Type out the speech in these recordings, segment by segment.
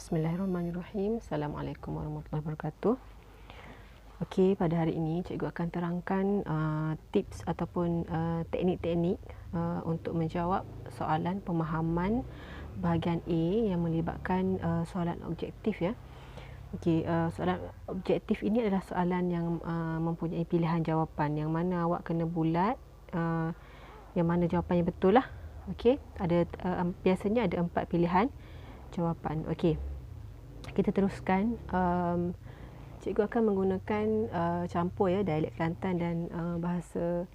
Bismillahirrahmanirrahim. Assalamualaikum warahmatullahi wabarakatuh. Okey, pada hari ini cikgu akan terangkan tips ataupun teknik-teknik untuk menjawab soalan pemahaman bahagian A yang melibatkan soalan objektif ya. Okey, soalan objektif ini adalah soalan yang mempunyai pilihan jawapan yang mana awak kena bulat yang mana jawapan yang betul lah. Okey, ada biasanya ada 4 pilihan jawapan. Okey. Kita teruskan. Cikgu akan menggunakan campur ya, dialek Kelantan dan bahasa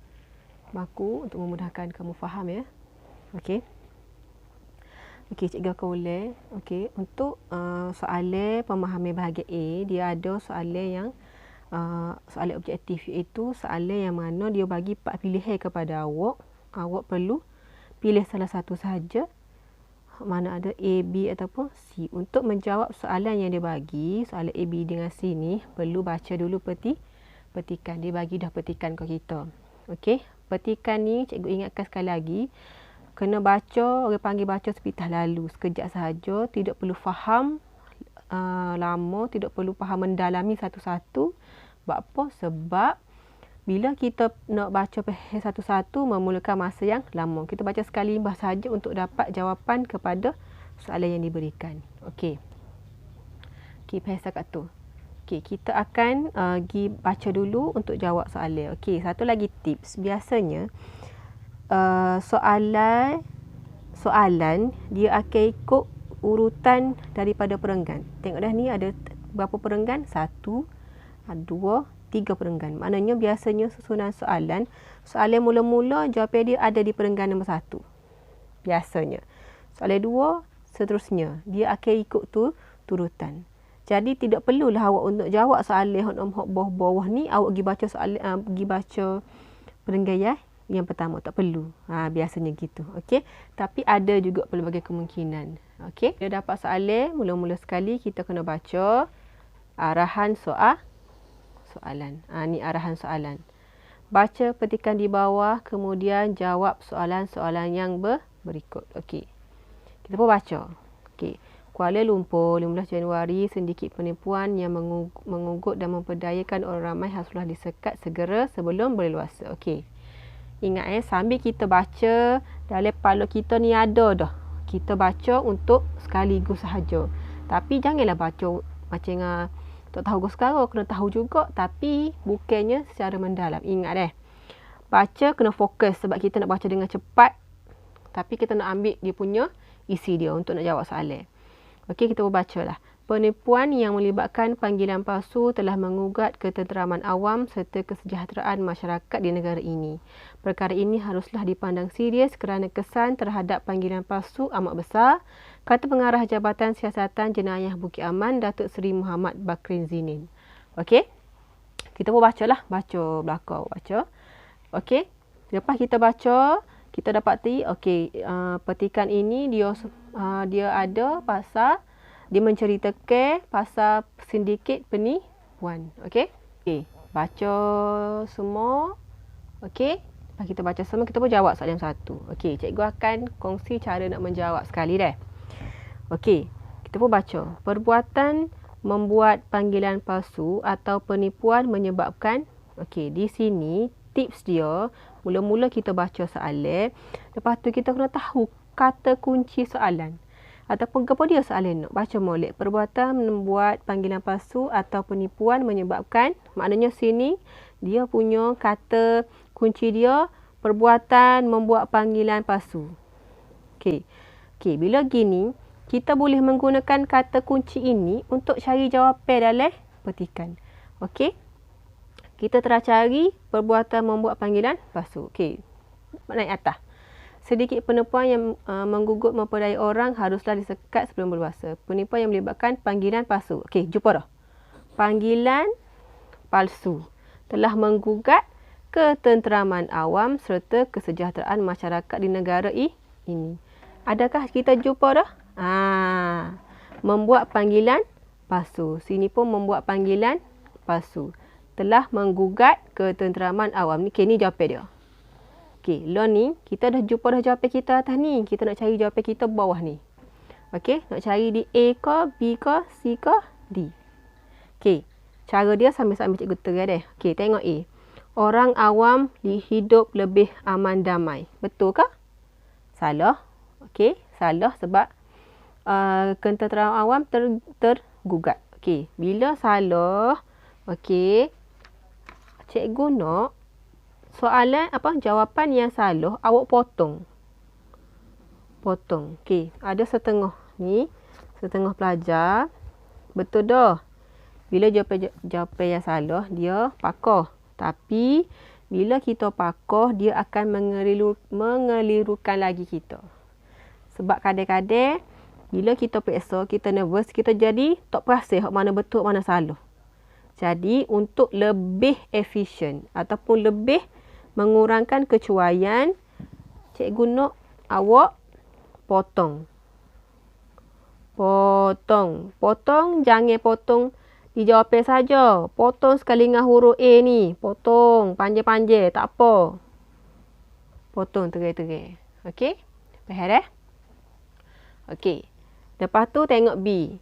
baku untuk memudahkan kamu faham ya. Okey. Okey, cikgu akan ulang. Okey, untuk soalan pemahaman bahagian A, dia ada soalan yang soalan objektif, iaitu soalan yang mana dia bagi 4 pilihan kepada awak. Awak perlu pilih salah satu sahaja, mana ada A, B ataupun C. Untuk menjawab soalan yang dia bagi, soalan A, B dengan C ni, perlu baca dulu petikan. Dia bagi dah petikan ke kita. Okey, petikan ni cikgu ingatkan sekali lagi, kena baca, orang panggil baca sepitah lalu, sekejap sahaja, tidak perlu faham lama, tidak perlu faham mendalami satu-satu. Sebab apa? Sebab bila kita nak baca satu-satu memerlukan masa yang lama. Kita baca sekali limbah saja untuk dapat jawapan kepada soalan yang diberikan. Okey. Okey, setakat tu. Okey, kita akan pergi baca dulu untuk jawab soalan. Okey, satu lagi tips. Biasanya soalan dia akan ikut urutan daripada perenggan. Tengok dah ni ada berapa perenggan? 1, 2, 3 perenggan. Maknanya biasanya susunan soalan mula-mula jawapan dia ada di perenggan nombor 1. Biasanya. Soalan 2, seterusnya. Dia akan ikut turutan. Jadi tidak perlulah awak untuk jawab soalan nombor bawah ni, awak pergi baca soalan, pergi baca perenggan yang pertama. Tak perlu. Biasanya gitu. Okey. Tapi ada juga pelbagai kemungkinan. Okey. Dia dapat soalan, mula-mula sekali kita kena baca arahan soalan. Ni arahan soalan. Baca petikan di bawah, kemudian jawab soalan-soalan yang berikut. Okey. Kita pun baca. Okey. Kuala Lumpur, 15 Januari, sedikit penipuan yang mengugut dan memperdayakan orang ramai haruslah disekat segera sebelum berleluasa. Okey. Ingat sambil kita baca, dalam kepala kita ni ada dah. Kita baca untuk sekaligus sahaja. Tapi janganlah baca macam tak tahu sekarang, kena tahu juga, tapi bukannya secara mendalam. Ingat baca kena fokus sebab kita nak baca dengan cepat, tapi kita nak ambil dia punya isi dia untuk nak jawab soalan. Okey, kita berbacalah. Penipuan yang melibatkan panggilan palsu telah mengugat ketenteraman awam serta kesejahteraan masyarakat di negara ini. Perkara ini haruslah dipandang serius kerana kesan terhadap panggilan palsu amat besar, kata Pengarah Jabatan Siasatan Jenayah Bukit Aman, Datuk Seri Muhammad Bakrin Zinin. Okey. Kita pun bacalah, baca belakang, baca. Okey. Lepas kita baca, kita dapati petikan ini dia ada pasal, dia menceritakan pasal sindiket penipuan. Okey. Okey, baca semua. Okey. Lepas kita baca semua, kita pun jawab soalan satu. Okey, cikgu akan kongsi cara nak menjawab sekali dah. Okey, kita pun baca. Perbuatan membuat panggilan palsu atau penipuan menyebabkan. Okey, di sini tips dia, mula-mula kita baca soalan, lepas tu kita kena tahu kata kunci soalan. Ataupun apa dia soalan nak baca molek. Perbuatan membuat panggilan palsu atau penipuan menyebabkan, maknanya sini dia punya kata kunci dia perbuatan membuat panggilan palsu. Okey. Okey, bila gini kita boleh menggunakan kata kunci ini untuk cari jawapan dalam petikan. Okey. Kita telah cari perbuatan membuat panggilan palsu. Okey. Naik atas. Sedikit penipuan yang menggugut memperdaya orang haruslah disekat sebelum berleluasa. Penipuan yang melibatkan panggilan palsu. Okey, jumpa dah. Panggilan palsu telah menggugat ketenteraman awam serta kesejahteraan masyarakat di negara ini. Adakah kita jumpa dah? Membuat panggilan palsu. Sini pun membuat panggilan palsu. Telah menggugat ketenteraman awam. Ni jawapan dia. Okey, lo ni kita dah jumpa dah jawapan kita atas ni. Kita nak cari jawapan kita bawah ni. Okey, nak cari di A ke, B ke, C ke, D. Okey, cara dia sambil-sambil cikgu terang deh. Okey, tengok A. Orang awam hidup lebih aman damai. Betul ke? Salah. Okey, salah sebab ketenteraman awam tergugat. Okey, bila salah, okey, cikgu nak soalan jawapan yang salah awak potong. Okey, ada setengah ni, setengah pelajar. Betul dah. Bila jawapan yang salah, dia pakar. Tapi bila kita pakar, dia akan mengelirukan lagi kita. Sebab kadang-kadang bila kita periksa, kita nervous, kita jadi tak perasan hak mana betul, hak mana salah. Jadi untuk lebih efisien ataupun lebih mengurangkan kecuaian, cikgu nak awak potong. Potong, jangan potong di jawapan saja. Potong sekali dengan huruf A ni. Potong panjang-panjang, tak apa. Potong terai-terai. Okey? Faham dah? Okey. Lepas tu tengok B.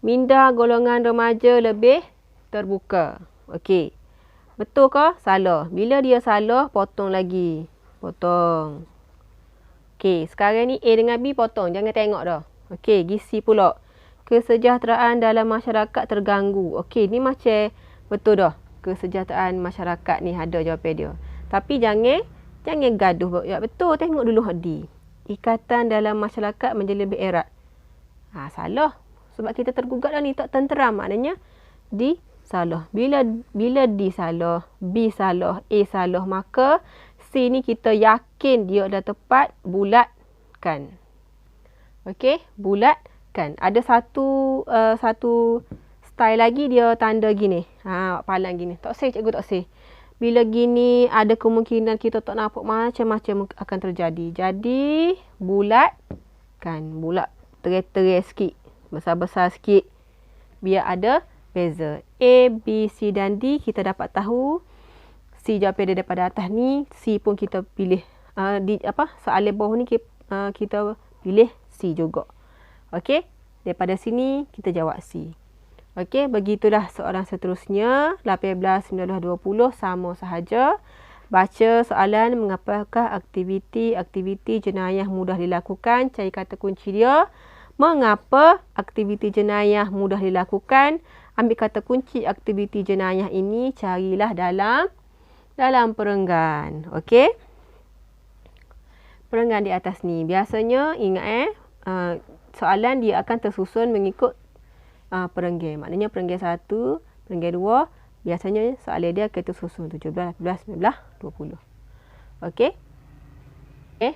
Minda golongan remaja lebih terbuka. Okey. Betul ke? Salah. Bila dia salah, potong lagi. Potong. Okey, sekarang ni A dengan B potong. Jangan tengok dah. Okey, gisi pula. Kesejahteraan dalam masyarakat terganggu. Okey, ni macam betul dah. Kesejahteraan masyarakat ni ada jawapan dia. Tapi jangan gaduh. Ya, betul, tengok dulu D. Ikatan dalam masyarakat menjadi lebih erat. Salah. Sebab kita tergugat dah ni, tak tenteram. Maknanya D salah. Bila D salah, B salah, A salah, maka C ni kita yakin dia dah tepat, bulatkan. Okey, bulatkan. Ada satu style lagi dia tanda gini. Palang gini. Tak say, cikgu tak say. Bila gini ada kemungkinan kita tak nampak macam-macam akan terjadi. Jadi bulatkan. Bulat terai-terai sikit. Besar-besar sikit. Biar ada beza. A, B, C dan D kita dapat tahu. C jawapan dia daripada atas ni. C pun kita pilih. Soalan bawah ni kita pilih C juga. Okey, daripada sini kita jawab C. Okey, begitulah soalan seterusnya. 18, 19, 20 sama sahaja. Baca soalan, mengapakah aktiviti jenayah mudah dilakukan? Cari kata kunci dia. Mengapa aktiviti jenayah mudah dilakukan? Ambil kata kunci aktiviti jenayah ini, carilah dalam perenggan. Okey? Perenggan di atas ni. Biasanya ingat soalan dia akan tersusun mengikut perenggan. Maknanya perenggan 1, perenggan 2, biasanya soalan dia akan tersusun 17, 18, 19, 20. Okey?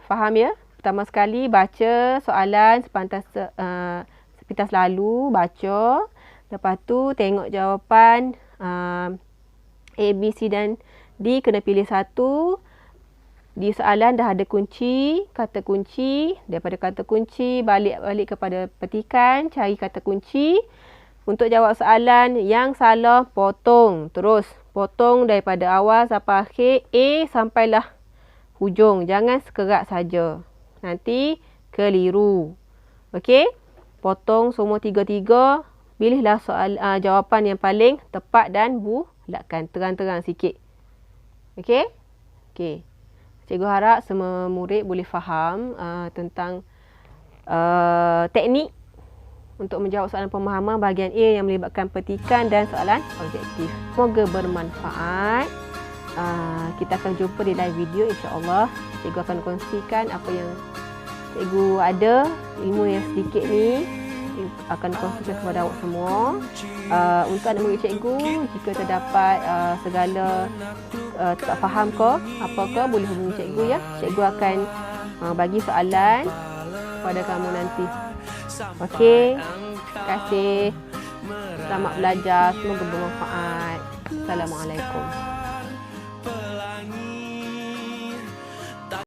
Faham ya? Pertama sekali baca soalan sepintas lalu, baca. Lepas tu tengok jawapan A, B, C dan D, kena pilih satu. Di soalan dah ada kunci, kata kunci. Daripada kata kunci, balik kepada petikan, cari kata kunci. Untuk jawab soalan yang salah, potong. Terus potong daripada awal sampai akhir, A sampailah hujung. Jangan sekerat saja. Nanti keliru. Okey? Potong semua tiga-tiga. Pilihlah jawapan yang paling tepat dan bulatkan. Terang-terang sikit. Okey? Okey. Cikgu harap semua murid boleh faham tentang teknik untuk menjawab soalan pemahaman bahagian A yang melibatkan petikan dan soalan objektif. Semoga bermanfaat. Kita akan jumpa di live video, insya-Allah. Cikgu akan kongsikan apa yang cikgu ada, ilmu yang sedikit ni akan kongsikan kepada awak semua. Untuk anak murid cikgu, jika terdapat segala tak faham ke apakah, boleh hubungi cikgu ya. Cikgu akan bagi soalan kepada kamu nanti. Okey, terima kasih. Selamat belajar, semoga bermanfaat. Assalamualaikum.